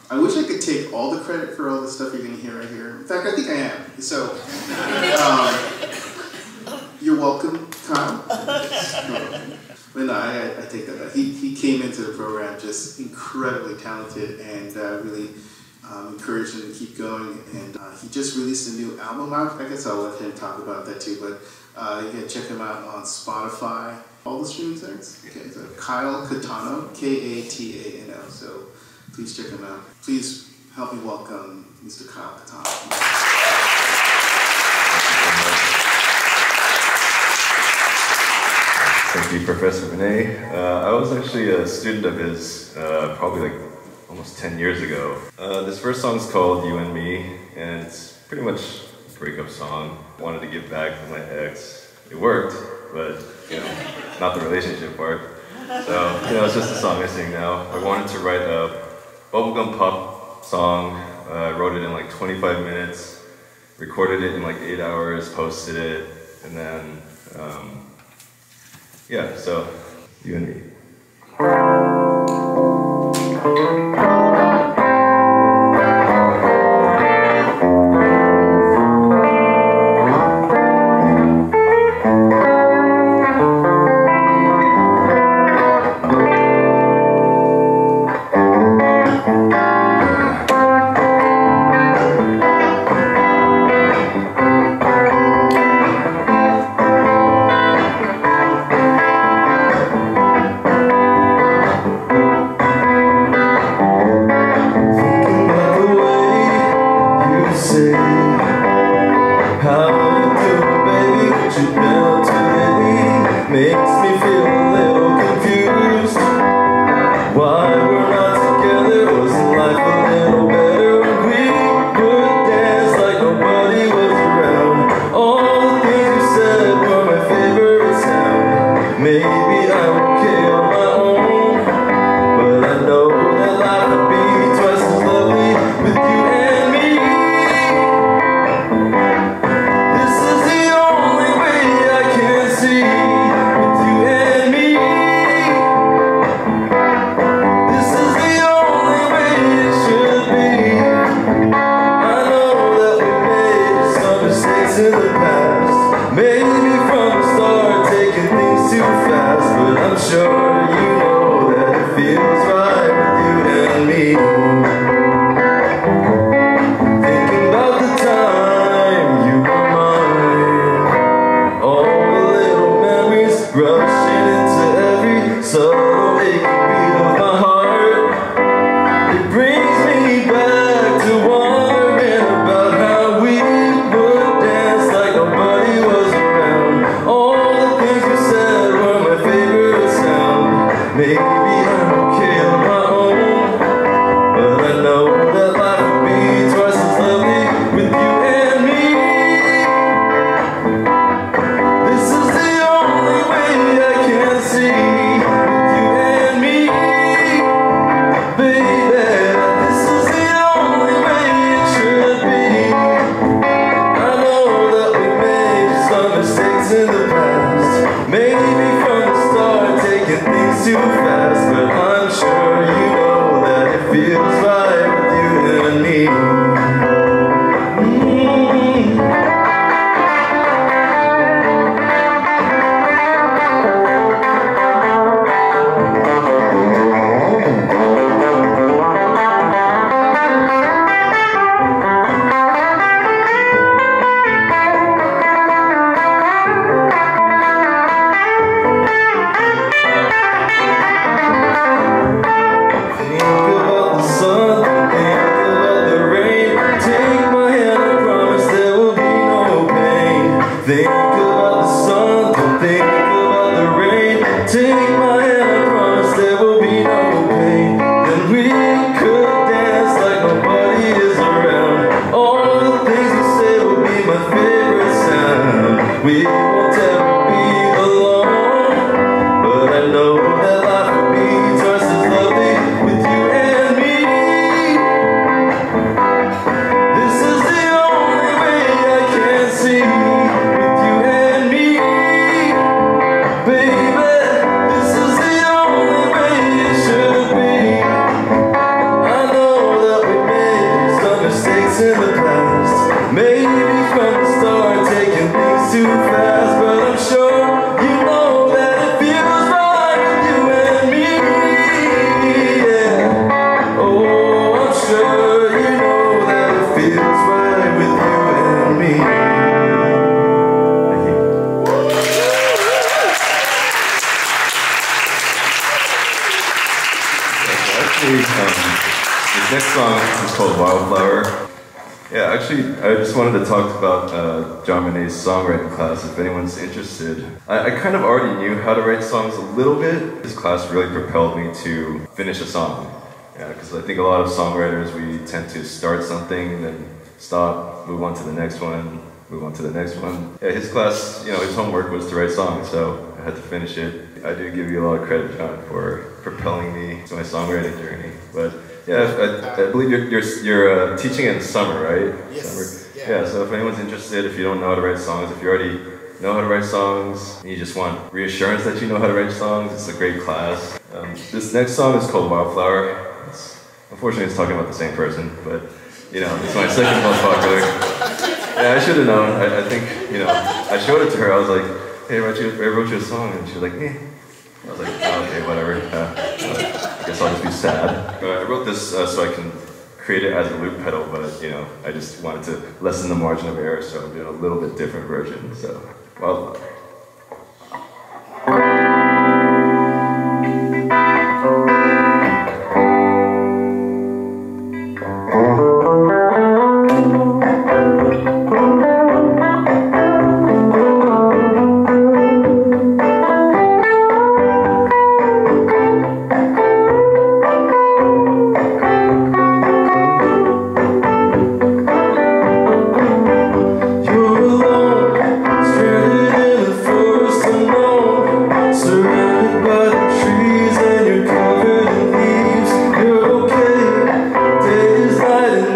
I wish I could take all the credit for all the stuff you're going to hear right here. In fact, I think I am. So, you're welcome, Kyle. But no, I take that back. He came into the program just incredibly talented and really encouraged him to keep going. And he just released a new album out. I guess I'll let him talk about that too. But you can check him out on Spotify, all the streaming sites. Okay, so Kyle Katano, Katano. So please check him out. Please help me welcome Mr. Kyle Katano. Thank you, Professor Vinay. I was actually a student of his probably like almost 10 years ago. This first song is called You and Me, and it's pretty much a breakup song. I wanted to give back to my ex. It worked, but you know, not the relationship part. So, you know, it's just a song I sing now. I wanted to write a bubblegum pop song. I wrote it in like 25 minutes, recorded it in like 8 hours, posted it, and then yeah, so, You and Me. mistakes in the past. Maybe from the start taking things too fast, but I'm sure you know that it feels right with you and me. Yeah. Oh, I'm sure you know that it feels right with you and me. Thank you. This next song is called Wildflower. Yeah, actually, I just wanted to talk about John Monet's songwriting class, if anyone's interested. I kind of already knew how to write songs a little bit. This class really propelled me to finish a song. Yeah, because I think a lot of songwriters, we tend to start something and then stop, move on to the next one, move on to the next one. Yeah, his class, his homework was to write songs, so I had to finish it. I do give you a lot of credit, John, for propelling me to my songwriting journey. But yeah, I believe you're teaching in summer, right? Yes. Summer. Yeah. Yeah, so if anyone's interested, if you don't know how to write songs, if you already know how to write songs, and you just want reassurance that you know how to write songs, it's a great class. This next song is called Wildflower. Unfortunately, it's talking about the same person, but it's my second most popular. Yeah, I should have known. I think, I showed it to her. I was like, hey, I wrote you a song, and she was like, eh. I was like, oh, okay, whatever. I guess I'll just be sad. I wrote this so I can create it as a loop pedal, but I just wanted to lessen the margin of error, so I'm doing a little bit different version. So, well. Surrounded by the trees and you're covered in leaves. You're okay, day is light and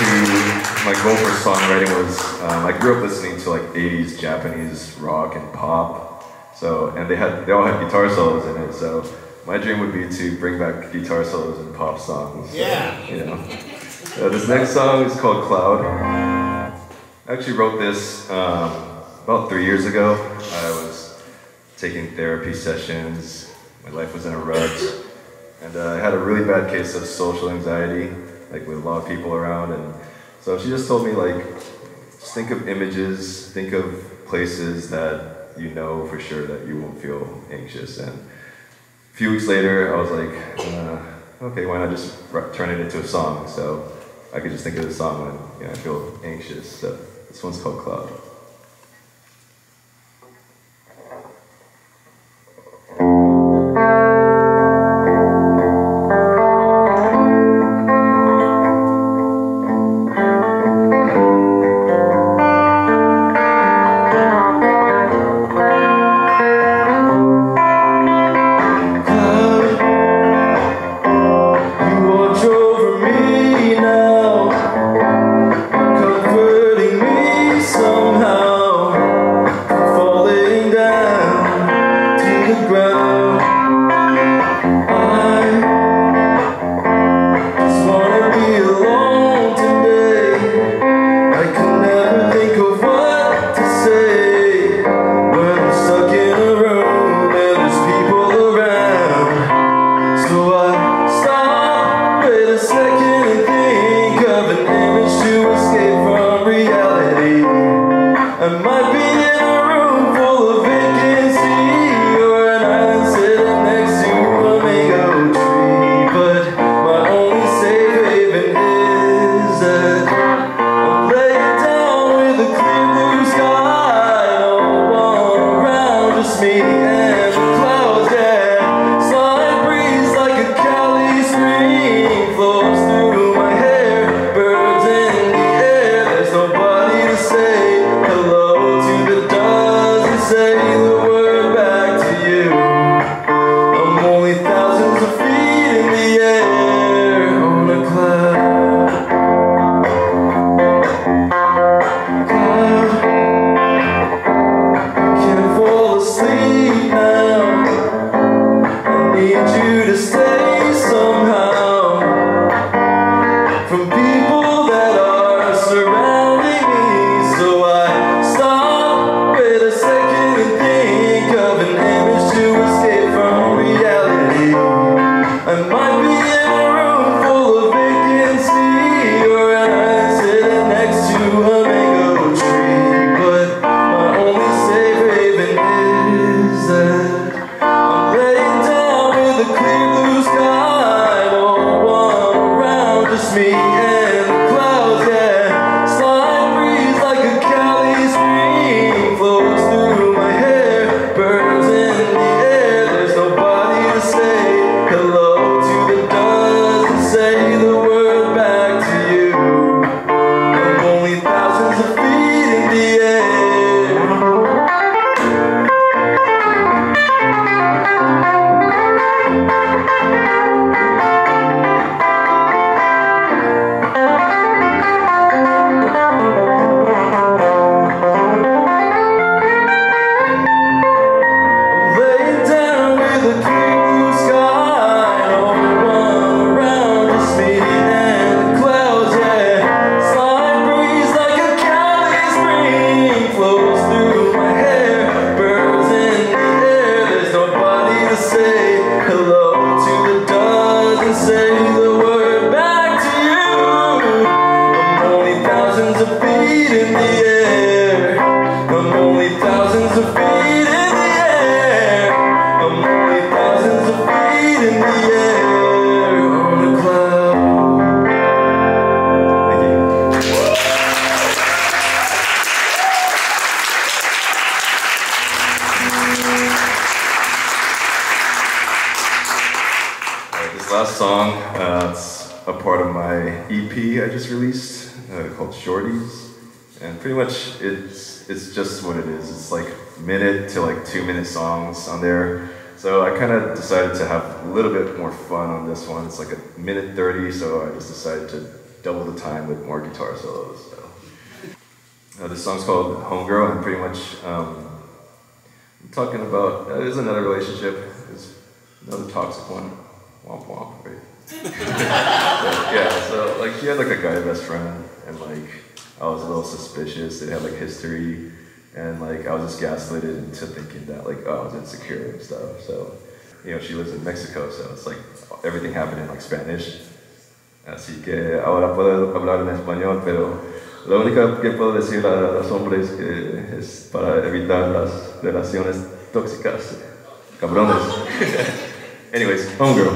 my goal for songwriting was, I grew up listening to like 80s Japanese rock and pop, and they all had guitar solos in it, so my dream would be to bring back guitar solos in pop songs. Yeah. So, you know. This next song is called Cloud. I actually wrote this about 3 years ago. I was taking therapy sessions, my life was in a rut, and I had a really bad case of social anxiety, like with a lot of people around, and so she just told me, like, just think of images, think of places that you know for sure that you won't feel anxious. And a few weeks later, I was like, okay, why not just turn it into a song? So I could just think of the song when I feel anxious. So this one's called Cloud. Last song, it's a part of my EP I just released called Shorties, and pretty much it's just what it is. It's like minute to like 2 minute songs on there. So I kind of decided to have a little bit more fun on this one. It's like a minute 30, so I just decided to double the time with more guitar solos. So. This song's called Homegirl, and pretty much I'm talking about, there's another relationship, there's another toxic one, womp womp, right? Yeah, so like she had like a guy best friend, and like I was a little suspicious. They had like history, and like I was just gaslighted into thinking that like I was insecure and stuff. So, you know, she lives in Mexico, so it's like everything happened in like Spanish. Así que ahora puedo hablar en español, pero lo único que puedo decir a los hombres que es para evitar las relaciones tóxicas, cabrones. Anyways, Homegirl.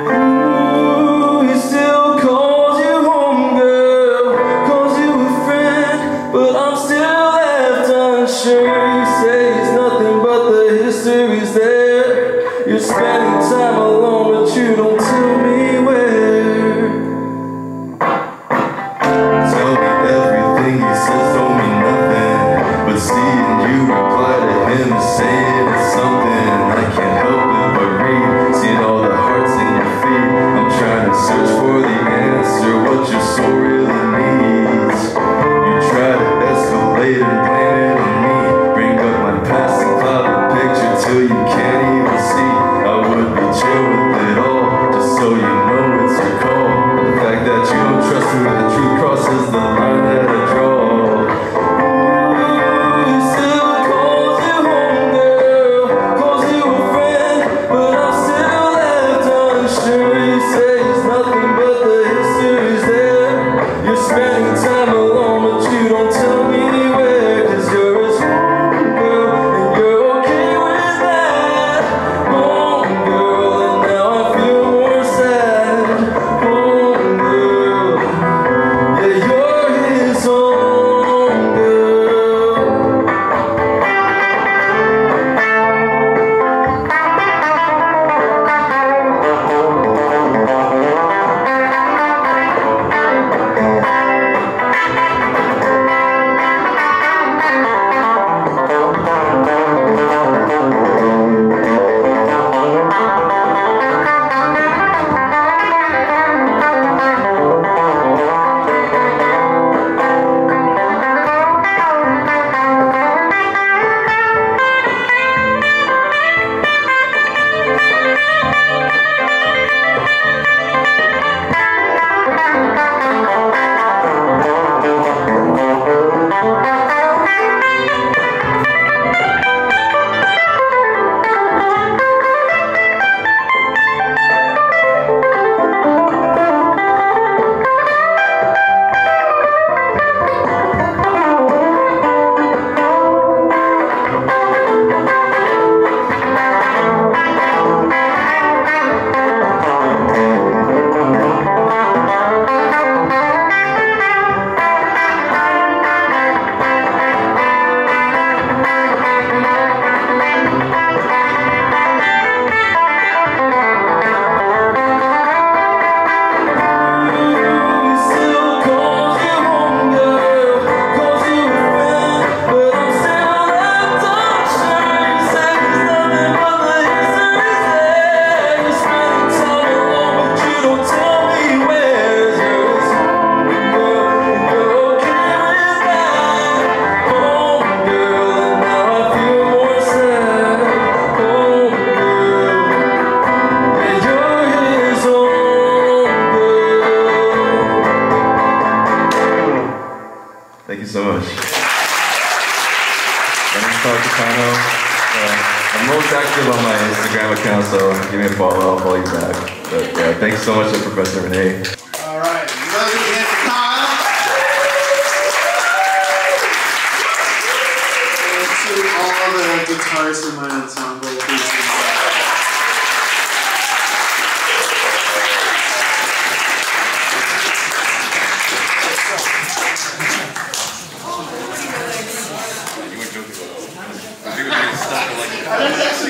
Ooh, he still calls you homegirl, calls you a friend, but I'm still left unsure. You say it's nothing but the history's there. You're spending time alone, but you don't tell me where. Tell me everything he says don't mean nothing, but seeing you reply to him is saying it's something. I can't help it but read, seeing all the hearts in your feet. I'm trying to search for the answer, what your soul really needs. You try to escalate and blame it on me, bring up my past and cloud the picture till you can't even see. I would be chill with it all, just so you know it's your call. The fact that you don't trust me with the truth crosses the line that I draw. Thank you so much. My name's Katano. I'm most active on my Instagram account, so give me a follow, I'll follow you back. But yeah, thanks so much to Professor Renee. All right, another again for Kyle. And to all the guitarists in my ensemble, please. I was actually